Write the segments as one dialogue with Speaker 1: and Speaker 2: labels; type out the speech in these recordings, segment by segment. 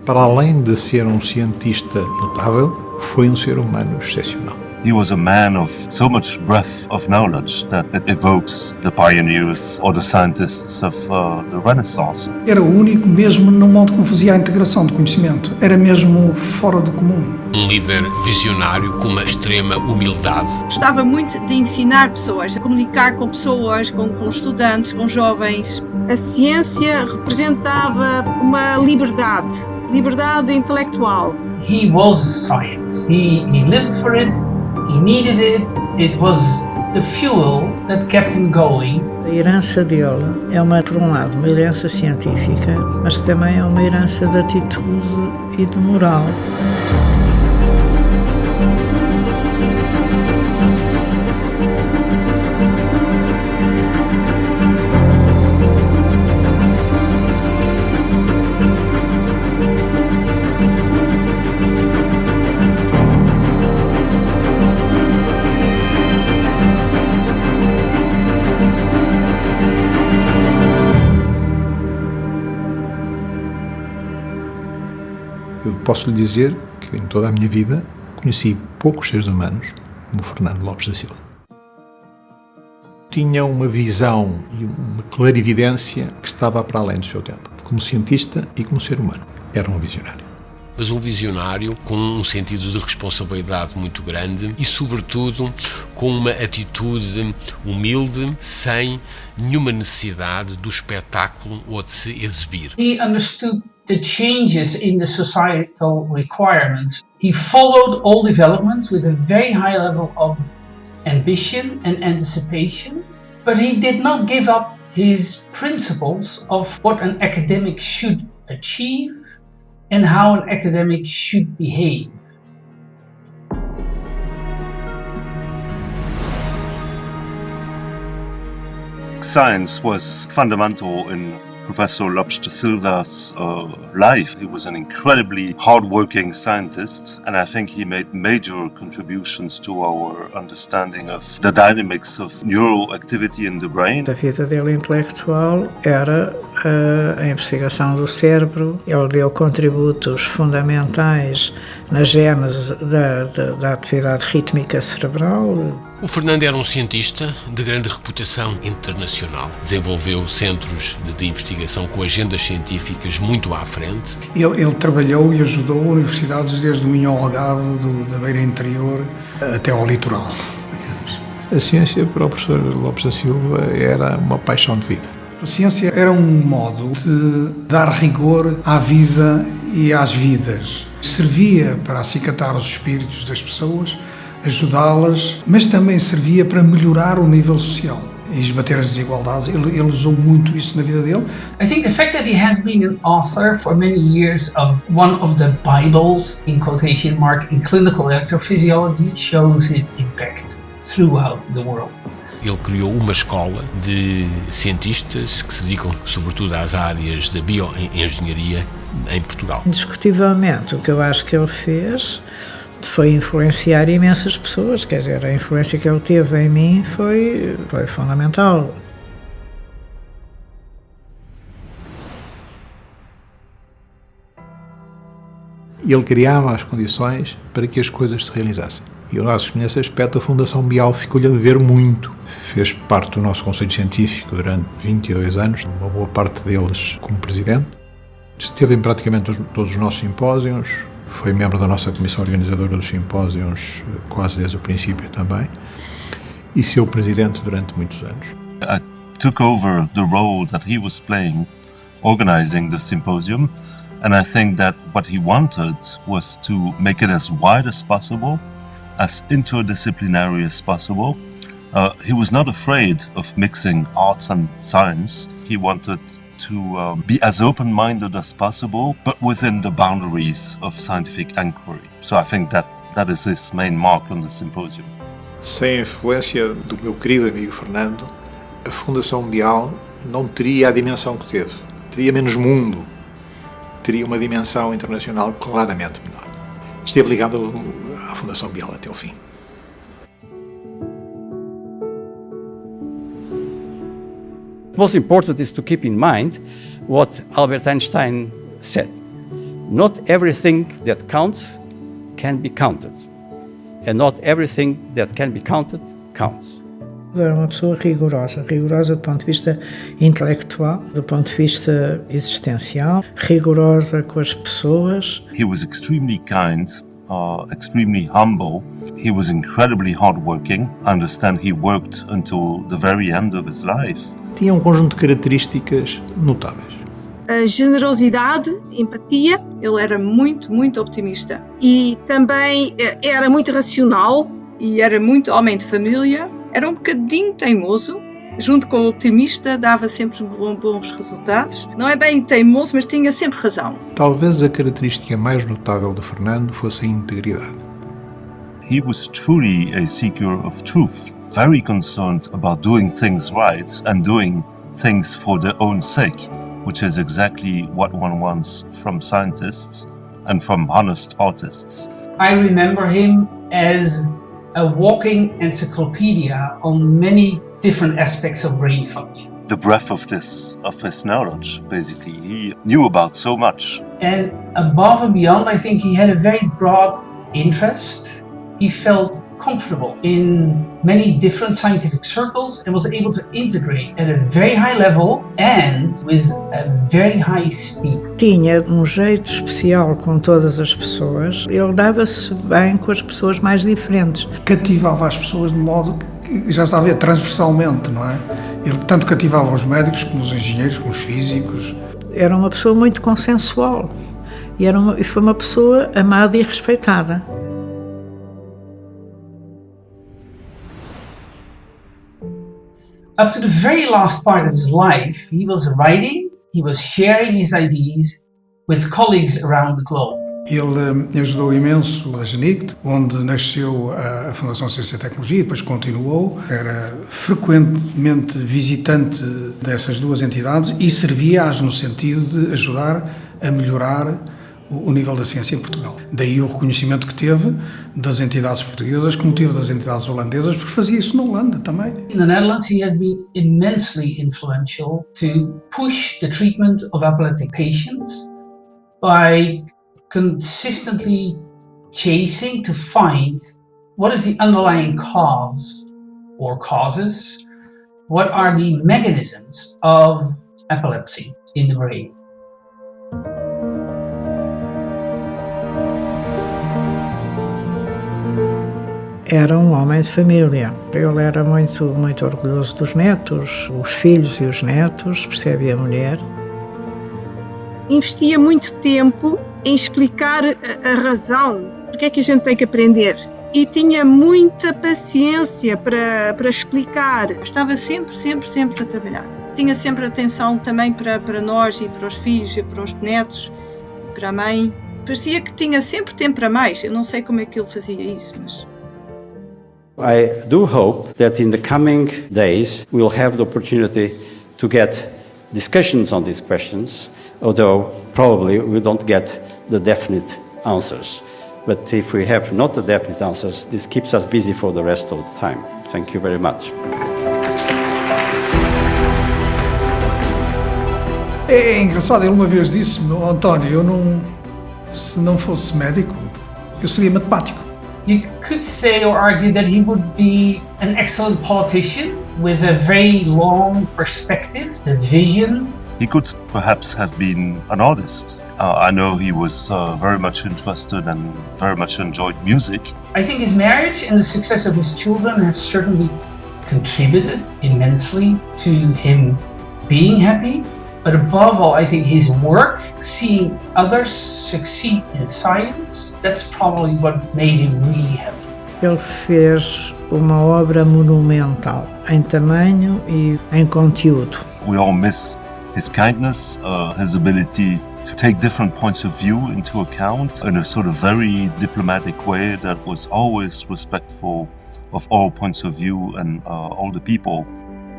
Speaker 1: para além de ser um cientista notável, foi um ser humano excepcional.
Speaker 2: He was a man of so much breadth of knowledge that it evokes the pioneers or the scientists of the Renaissance.
Speaker 3: Era o único mesmo no modo como fazia a integração de conhecimento. Era mesmo fora do comum.
Speaker 4: Um líder visionário com uma extrema humildade.
Speaker 5: Gostava muito de ensinar pessoas, a comunicar com pessoas, com estudantes, com jovens.
Speaker 6: A ciência representava uma liberdade intelectual.
Speaker 7: He was science. He lived for it. He needed it. It was the fuel that kept him going.
Speaker 8: A herança dele é, por um lado, uma herança científica, mas também é uma herança de atitude e de moral.
Speaker 1: Eu posso lhe dizer que em toda a minha vida conheci poucos seres humanos como Fernando Lopes da Silva. Tinha uma visão e uma clarividência que estava para além do seu tempo. Como cientista e como ser humano, era um visionário.
Speaker 4: Mas um visionário com um sentido de responsabilidade muito grande e, sobretudo, com uma atitude humilde, sem nenhuma necessidade do espetáculo ou de se exibir.
Speaker 7: He understood the changes in the societal requirements. He followed all developments with a very high level of ambition and anticipation, but he did not give up his principles of what an academic should achieve and how an academic should behave.
Speaker 2: Science was fundamental in Professor Lopes da Silva's life. He was an incredibly hard-working scientist, and I think he made major contributions to our understanding of the dynamics of neural activity in the brain.
Speaker 8: A vida dele intelectual era a investigação do cérebro. Ele deu contributos fundamentais na gênese da atividade rítmica cerebral.
Speaker 4: O Fernando era um cientista de grande reputação internacional. Desenvolveu centros de investigação com agendas científicas muito à frente.
Speaker 3: Ele trabalhou e ajudou universidades desde o Minho ao Algarve, da beira interior, até ao litoral.
Speaker 1: A ciência para o professor Lopes da Silva era uma paixão de vida.
Speaker 3: A ciência era um modo de dar rigor à vida e às vidas. Servia para acicatar os espíritos das pessoas, ajudá-las, mas também servia para melhorar o nível social e esbater as desigualdades. Ele usou muito isso na vida dele.
Speaker 7: I think the fact that he has been an author for many years of one of the Bibles, in quotation mark, in clinical electrophysiology shows his impact throughout the world.
Speaker 4: Ele criou uma escola de cientistas que se dedicam sobretudo às áreas da bioengenharia em Portugal.
Speaker 8: Indiscutivelmente, o que eu acho que ele fez foi influenciar imensas pessoas, quer dizer, a influência que ele teve em mim foi fundamental.
Speaker 1: Ele criava as condições para que as coisas se realizassem. E eu acho que nesse aspecto a Fundação Bial ficou-lhe a dever muito. Fez parte do nosso Conselho Científico durante 22 anos, uma boa parte deles como presidente. Esteve em praticamente todos os nossos simpósios, foi membro da nossa comissão organizadora dos simpósios quase desde o princípio também, e seu presidente durante muitos anos.
Speaker 2: I took over the role that he was playing, organizing the symposium, and I think that what he wanted was to make it as wide as possible, as interdisciplinary as possible. He was not afraid of mixing arts and science. He wanted to be as open-minded as possible, but within the boundaries of scientific inquiry. So I think that is his main mark on the symposium.
Speaker 1: Sem a influência do meu querido amigo Fernando, a Fundação Bial não teria a dimensão que teve. Teria menos mundo. Teria uma dimensão internacional claramente menor. Esteve ligado à Fundação Bial até o fim.
Speaker 9: Most important is to keep in mind what Albert Einstein said. not everything that counts can be counted. And not everything that can be counted counts.
Speaker 8: Era uma pessoa rigorosa do ponto de vista intelectual, do ponto de vista existencial, rigorosa com as pessoas.
Speaker 2: He was extremely kind, extremely humble. He was incredibly hardworking. I understand he worked until the very end of his life.
Speaker 1: Tinha um conjunto de características notáveis.
Speaker 6: A generosidade, empatia.
Speaker 5: Ele era muito, muito optimista.
Speaker 6: E também era muito racional.
Speaker 5: E era muito homem de família. Era um bocadinho teimoso. Junto com o optimista, dava sempre bons resultados. Não é bem teimoso, mas tinha sempre razão.
Speaker 1: Talvez a característica mais notável de Fernando fosse a integridade.
Speaker 2: He was truly a seeker of truth, very concerned about doing things right and doing things for their own sake, which is exactly what one wants from scientists and from honest artists.
Speaker 7: I remember him as a walking encyclopedia on many different aspects of brain function.
Speaker 2: The breadth of his knowledge, basically. He knew about so much.
Speaker 7: And above and beyond, I think he had a very broad interest. He felt comfortable in many different scientific circles and was able to integrate at a very high level and with a very high speed.
Speaker 8: Tinha um jeito especial com todas as pessoas. Ele dava-se bem com as pessoas mais diferentes.
Speaker 3: Cativava as pessoas de modo que já estava a ver transversalmente, não é? Ele tanto cativava os médicos como os engenheiros, como os físicos.
Speaker 8: Era uma pessoa muito consensual e foi uma pessoa amada e respeitada.
Speaker 7: Up to the very last part of his life, he was writing, he was sharing his ideas with colleagues around the globe.
Speaker 3: Ele ajudou imenso a GENICT, onde nasceu a Fundação Ciência e Tecnologia e depois continuou. Era frequentemente visitante dessas duas entidades e servia-as no sentido de ajudar a melhorar o nível da ciência em Portugal. Daí o reconhecimento que teve das entidades portuguesas, como teve das entidades holandesas, porque fazia isso na Holanda também.
Speaker 7: In the Netherlands, he has been immensely influential to push the treatment of epileptic patients by consistently chasing to find what is the underlying cause or causes, what are the mechanisms of epilepsy in the brain.
Speaker 8: Era um homem de família. Ele era muito orgulhoso dos netos, os filhos e os netos, percebe a mulher.
Speaker 6: Investia muito tempo em explicar a razão, porque é que a gente tem que aprender. E tinha muita paciência para explicar.
Speaker 5: Estava sempre a trabalhar. Tinha sempre atenção também para nós e para os filhos e para os netos e para a mãe. Parecia que tinha sempre tempo para mais. Eu não sei como é que ele fazia isso, mas...
Speaker 9: I do hope that in the coming days we will have the opportunity to get discussions on these questions, although probably we don't get the definite answers. But if we have not the definite answers, this keeps us busy for the rest of the time. Thank you very much.
Speaker 3: É engraçado, ele uma vez disse-me, António, se não fosse médico, eu seria matemático.
Speaker 7: You could say or argue that he would be an excellent politician with a very long perspective, the vision.
Speaker 2: He could perhaps have been an artist. I know he was very much interested and very much enjoyed music.
Speaker 7: I think his marriage and the success of his children have certainly contributed immensely to him being happy. But above all, I think his work, seeing others succeed in science, that's probably what made him really happy.
Speaker 8: Ele fez uma obra monumental em tamanho e em conteúdo.
Speaker 2: We all miss his kindness, his ability to take different points of view into account in a sort of very diplomatic way that was always respectful of all points of view and all the people.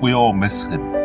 Speaker 2: We all miss him.